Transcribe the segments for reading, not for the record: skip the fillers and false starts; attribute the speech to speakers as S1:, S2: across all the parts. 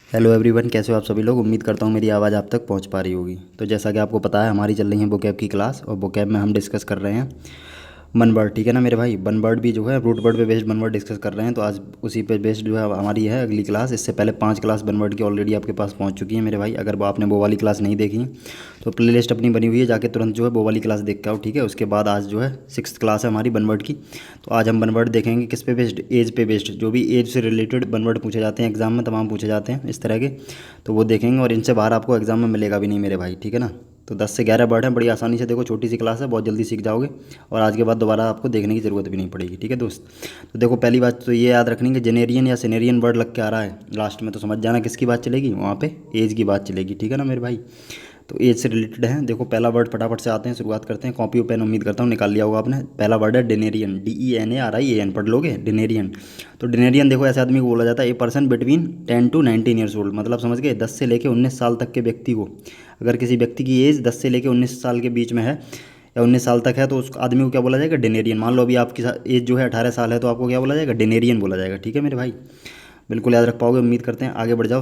S1: Hello everyone, कैसे हो आप सभी लोग। उम्मीद करता हूँ मेरी आवाज़ आप तक पहुँच पा रही होगी। तो जैसा कि आपको पता है, हमारी चल रही है vocab की क्लास, और vocab में हम डिस्कस कर रहे हैं वन वर्ड। ठीक है ना मेरे भाई। वन वर्ड भी जो है रूट वर्ड पे बेस्ड वन वर्ड डिस्कस कर रहे हैं। तो आज उसी पे बेस्ड जो है हमारी है अगली क्लास। इससे पहले 5 क्लास वन वर्ड की ऑलरेडी आपके पास पहुंच चुकी है मेरे भाई। अगर वो आपने वो वाली क्लास नहीं देखी तो प्लेलिस्ट अपनी बनी हुई है, जाके तुरंत जो है वो वाली क्लास देख के आओ। ठीक है। उसके बाद आज जो है 6th क्लास है हमारी वन वर्ड की। तो आज हम वन वर्ड देखेंगे किस पे बेस्ड, एज पे बेस्ड। जो भी एज से रिलेटेड वन वर्ड पूछे जाते हैं एग्जाम में, तमाम पूछे जाते हैं इस तरह के, तो वो देखेंगे। और इनसे बाहर आपको एग्जाम में मिलेगा भी नहीं मेरे भाई। ठीक है ना। तो 10 से 11 वर्ड हैं, बड़ी आसानी से, देखो छोटी सी क्लास है, बहुत जल्दी सीख जाओगे। और आज के बाद दोबारा आपको देखने की ज़रूरत भी नहीं पड़ेगी। ठीक है दोस्त। तो देखो, पहली बात तो ये याद रखनी कि जेनेरियन या सेनेरियन वर्ड लग के आ रहा है लास्ट में, तो समझ जाना किसकी बात चलेगी, वहाँ पे एज की बात चलेगी। ठीक है ना मेरे भाई। तो एज से रिलेटेड है। देखो पहला वर्ड फटाफट से आते हैं, शुरुआत करते हैं। कॉपी और पेन उम्मीद करता हूँ निकाल लिया होगा आपने। पहला वर्ड है डेनेरियन, DENARIAN, पढ़ लोगे डेनेरियन। तो डेनेरियन देखो ऐसे आदमी को बोला जाता है a person between 10 to 19 years old. मतलब समझ गए, 10 से लेकर 19 साल तक के व्यक्ति को, अगर किसी व्यक्ति की एज 10 से लेकर 19 साल के बीच में है या 19 साल तक है, तो उस आदमी को क्या बोला जाएगा, डेनेरियन। मान लो अभी आपकी एज जो है 18 साल है, तो आपको क्या बोला जाएगा, डेनेरियन बोला जाएगा। ठीक है मेरे भाई, बिल्कुल याद रख पाओगे उम्मीद करते हैं। आगे बढ़ जाओ।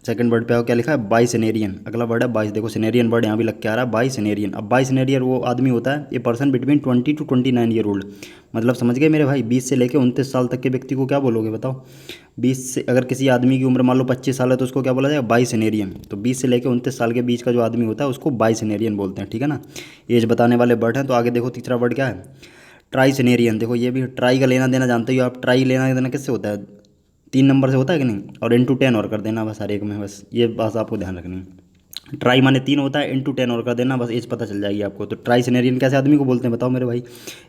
S1: सेकंड वर्ड पे आओ, क्या लिखा है, बाई सेनेरियन। अगला वर्ड है बाई। देखो सेनेरियन वर्ड यहाँ भी लग के आ रहा है, बाई सेनेरियन। अब बाई सेनेरियन वो आदमी होता है ये person between 20 to 29 year old. मतलब समझ गए मेरे भाई, 20 से लेकर 29 साल तक के व्यक्ति को क्या बोलोगे बताओ। 20 से, अगर किसी आदमी की उम्र मान लो 25 साल है, तो उसको क्या बोला जाएगा, बाई सेनेरियन। तो 20 से लेकर 29 साल के बीच का जो आदमी होता है उसको बाई सेनेरियन बोलते हैं। ठीक है ना। एज बताने वाले वर्ड हैं। तो आगे देखो तीसरा वर्ड क्या है, ट्राई सेनेरियन। देखो ये भी ट्राई का लेना देना जानते हो आप। ट्राई लेना देना किससे होता है, 3 नंबर से होता है कि नहीं, और इंटू 10 और कर देना बस हर एक में। बस ये बात आपको ध्यान रखनी है। ट्राई माने 3 होता है, इंटू 10 और कर देना, बस एज पता चल जाएगी आपको। तो ट्राई सेनेरियन कैसे आदमी को बोलते हैं बताओ मेरे भाई,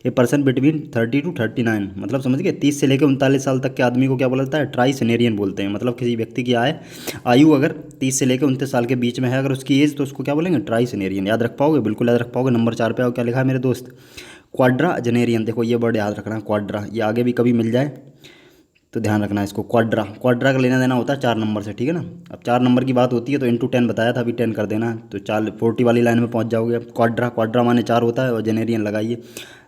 S1: ए पर्सन बिटवीन 30 to 39। मतलब समझ गए, 30 से लेकर 39 साल तक के आदमी को क्या बोला जाता है, ट्राई सेनेरियन बोलते हैं। मतलब किसी व्यक्ति की आयु अगर 30 से लेकर 29 साल के बीच में है, अगर उसकी एज, तो उसको क्या बोलेंगे, ट्राई सेनेरियन। याद रख पाओगे, बिल्कुल याद रख पाओगे। नंबर 4 पे आओ, क्या लिखा है मेरे दोस्त, क्वाड्रा जेनेरियन। देखो ये वर्ड याद रखना है, क्वाड्रा। ये आगे भी कभी मिल जाए तो ध्यान रखना है इसको। क्वाड्रा, क्वाड्रा का लेना देना होता है 4 नंबर से। ठीक है ना। अब 4 नंबर की बात होती है तो इंटू 10 बताया था, अभी 10 कर देना, तो 40 वाली लाइन में पहुंच जाओगे। अब क्वाड्रा, क्वाड्रा माने 4 होता है, और जेनेरियन लगाइए।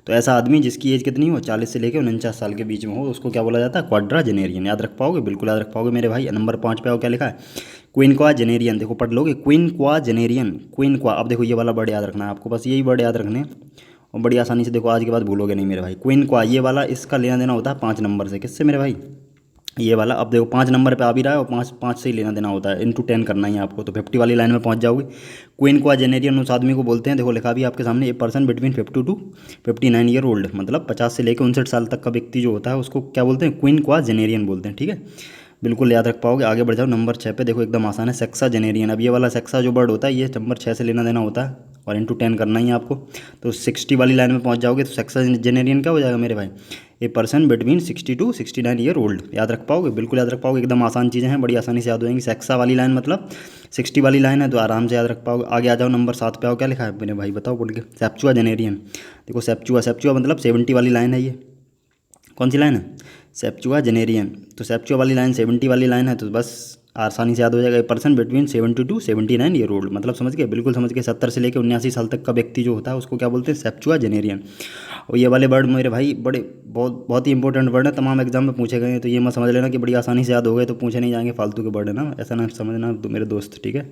S1: तो ऐसा आदमी जिसकी एज कितनी हो, 40 से लेकर 49 साल के बीच में हो, उसको क्या बोला जाता है, क्वाड्रा जेनेरियन। याद रख पाओगे, बिल्कुल याद रख पाओगे मेरे भाई। नंबर 5 पे आओ, क्या लिखा है, क्वीन क्वा जेनेरियन। देखो पढ़ लोगे, क्वीन क्वा जेनेरियन, क्वीन क्वा। अब देखो ये वाला वर्ड याद रखना है आपको, बस यही वर्ड याद रखने हैं, और बड़ी आसानी से देखो आज के बाद भूलोगे नहीं मेरे भाई। क्वीन क्वा ये वाला, इसका लेना देना होता है 5 नंबर से। किससे मेरे भाई, ये वाला। अब देखो 5 नंबर पे आ भी रहा है, और पाँच पाँच से ही लेना देना होता है, इंटू 10 करना ही है आपको। तो 50 वाली लाइन में पहुंच जाओगे। क्वीन क्वा जेनेरियन उस आदमी को बोलते हैं, देखो लिखा भी आपके सामने, a person between 50 to 59 year old. मतलब 50 से लेकर 59 साल तक का व्यक्ति जो होता है उसको क्या बोलते हैं, क्वीन क्वा जेनेरियन बोलते हैं। ठीक है, बिल्कुल याद रख पाओगे। आगे बढ़ जाओ नंबर 6 पे। देखो एकदम आसान है, सेक्सा जेनेरियन। अब ये वाला सेक्सा जो वर्ड होता है, ये नंबर 6 से लेना देना होता है, और इंटू 10 करना ही है आपको। तो 60 वाली लाइन में पहुंच जाओगे, तो सेक्सा जेनेरियन क्या हो जाएगा मेरे भाई, a person between 60 to 69 year old. याद रख पाओगे, बिल्कुल याद रख पाओगे। एकदम आसान चीज़ें हैं, बड़ी आसानी से याद हो जाएंगी। सेक्सा वाली लाइन मतलब 60 वाली लाइन है, तो आराम से याद रख पाओगे। आगे आ जाओ नंबर 7 पे आओ, क्या लिखा है मेरे भाई बताओ बोल के, सेप्चुआ जेनेरियन। देखो सेप्चुआ, सेप्चुआ मतलब 70 वाली लाइन है ये। कौन सी लाइन है, सेप्चुआ जेनेरियन। तो सेप्चुआ वाली लाइन 70 वाली लाइन है, तो बस आसानी से याद हो जाएगा, person between 70 to 79 year old. मतलब समझ गए, बिल्कुल समझ गए। 70 से लेकर 79 साल तक का व्यक्ति जो होता है उसको क्या बोलते हैं, सेप्चुआ जेनेरियन। और ये वाले वर्ड मेरे भाई बड़े बहुत बहुत ही इंपॉर्टेंट वर्ड है, तमाम एग्जाम में पूछे गए हैं। तो ये मत समझ लेना कि बड़ी आसानी से याद हो गए तो पूछे नहीं जाएंगे, फालतू के वर्ड है ना, ऐसा ना समझना तो मेरे दोस्त। ठीक है,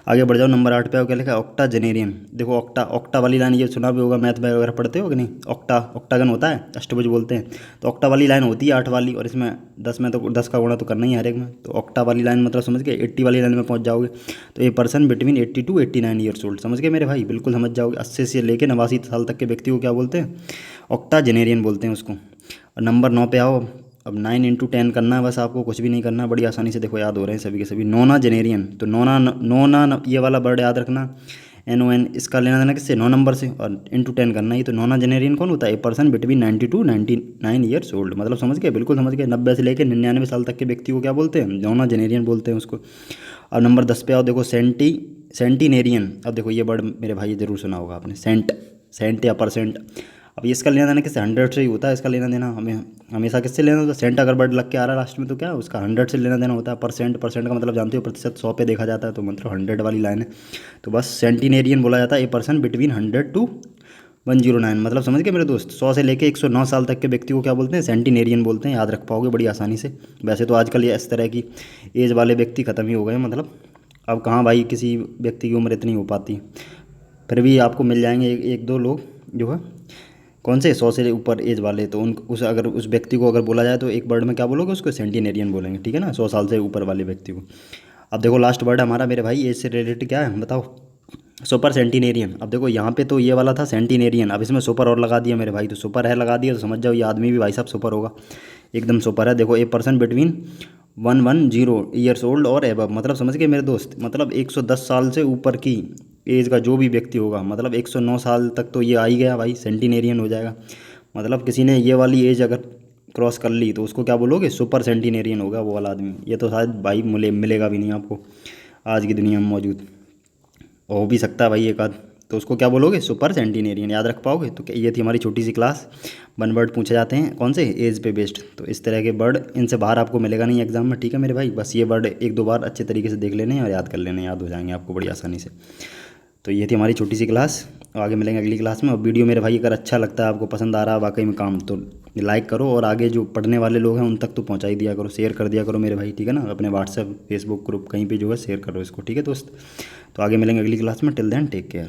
S1: आगे बढ़ जाओ। नंबर 8 पे आओ, क्या लिखा है, ऑक्टा जेनेरियन। देखो ऑक्टा, ऑक्टा वाली लाइन ये सुना भी होगा, मैथ में वगैरह पढ़ते हो कि नहीं। ऑक्टा, ऑक्टागन होता है, अष्टभुज बोलते हैं। तो ऑक्टा वाली लाइन होती है 8 वाली, और इसमें 10 में तो 10 का गुणा तो करना ही है हर एक में। तो ऑक्टा वाली लाइन मतलब समझ गए, 80 वाली लाइन में पहुंच जाओगे। तो ये person between 80 to 89 years old. समझ गए मेरे भाई, बिल्कुल समझ जाओगे। 80 से लेकर 89 साल तक के व्यक्ति को क्या बोलते हैं, ऑक्टा जेनेरियन बोलते हैं उसको। और नंबर 9 पे आओ। अब 9 इंटू 10 करना है बस आपको, कुछ भी नहीं करना, बड़ी आसानी से देखो याद हो रहे हैं सभी के सभी। नोना जेनेरियन। तो नोना, नोना ये वाला वर्ड याद रखना, NON। इसका लेना देना किससे, 9 नंबर से, और इंटू 10 करना ही। तो नोना जेनेरियन कौन होता है, a person between 90 to 99 years old. मतलब समझ गए, बिल्कुल समझ गए। 90 से लेकर 99 साल तक के व्यक्ति को क्या बोलते हैं, नोना जेनेरियन बोलते हैं उसको। अब नंबर 10 पे आओ, देखो सेंटिनेरियन। अब देखो ये वर्ड मेरे भाई जरूर सुना होगा आपने, सेंट, सेंट या परसेंट। अब ये इसका लेना देना किससे, 100 से ही होता है इसका लेना देना। हमें हमेशा किससे लेना होता है, सेंट अगर वर्ड लग के आ रहा है लास्ट में तो क्या उसका 100 से लेना देना होता है। परसेंट, परसेंट का मतलब जानते हो, प्रतिशत 100 पे देखा जाता है, तो मतलब 100 वाली लाइन है। तो बस सेंटिनेरियन बोला जाता है ए पर्सन बिटवीन 100 to 109 मतलब समझ गए मेरे दोस्त। 100 से लेके 109 साल तक के व्यक्ति को क्या बोलते हैं? सेंटिनेरियन बोलते हैं। याद रख पाओगे बड़ी आसानी से। वैसे तो आजकल ये इस तरह की एज वाले व्यक्ति ख़त्म ही हो गए हैं, मतलब अब कहाँ भाई किसी व्यक्ति की उम्र इतनी हो पाती। फिर भी आपको मिल जाएंगे एक दो लोग जो है कौन से 100 से ऊपर एज वाले, तो उन उस अगर उस व्यक्ति को अगर बोला जाए तो एक वर्ड में क्या बोलोगे? उसको सेंटिनेरियन बोलेंगे, ठीक है ना, 100 साल से ऊपर वाले व्यक्ति को। अब देखो लास्ट वर्ड हमारा मेरे भाई एज से रिलेटेड क्या है बताओ? सुपर सेंटिनेरियन। अब देखो यहाँ पे तो ये वाला था सेंटिनेरियन, अब इसमें सुपर और लगा दिया मेरे भाई, तो सुपर है लगा दिया तो समझ जाओ ये आदमी भी भाई साहब सुपर होगा, एकदम सुपर है। देखो a person between 110 years old और एबव, मतलब समझ गए मेरे दोस्त, मतलब 110 साल से ऊपर की एज का जो भी व्यक्ति होगा, मतलब 109 साल तक तो ये आ ही गया भाई, सेंटिनेरियन हो जाएगा। मतलब किसी ने ये वाली एज अगर क्रॉस कर ली तो उसको क्या बोलोगे? सुपर सेंटिनेरियन होगा वो वाला आदमी। ये तो शायद भाई मिलेगा भी नहीं आपको आज की दुनिया में मौजूद, हो भी सकता है भाई एक आध, तो उसको क्या बोलोगे? सुपर सेंटिनेरियन। याद रख पाओगे? तो ये थी हमारी छोटी सी क्लास। 1 वर्ड पूछे जाते हैं कौन से? एज पे बेस्ड। तो इस तरह के वर्ड इनसे बाहर आपको मिलेगा नहीं एग्जाम में, ठीक है मेरे भाई। बस ये वर्ड एक दो बार अच्छे तरीके से देख लेने हैं और याद कर लेने, याद हो जाएंगे आपको बड़ी आसानी से। तो ये थी हमारी छोटी सी क्लास, आगे मिलेंगे अगली क्लास में। और वीडियो मेरे भाई अगर अच्छा लगता है आपको, पसंद आ रहा है वाकई में काम, तो लाइक करो और आगे जो पढ़ने वाले लोग हैं उन तक तो पहुंचा ही दिया करो, शेयर कर दिया करो मेरे भाई, ठीक है ना, अपने व्हाट्सएप फेसबुक ग्रुप कहीं पे जो है शेयर करो इसको, ठीक है दोस्त। तो आगे मिलेंगे अगली क्लास में। Till then take care.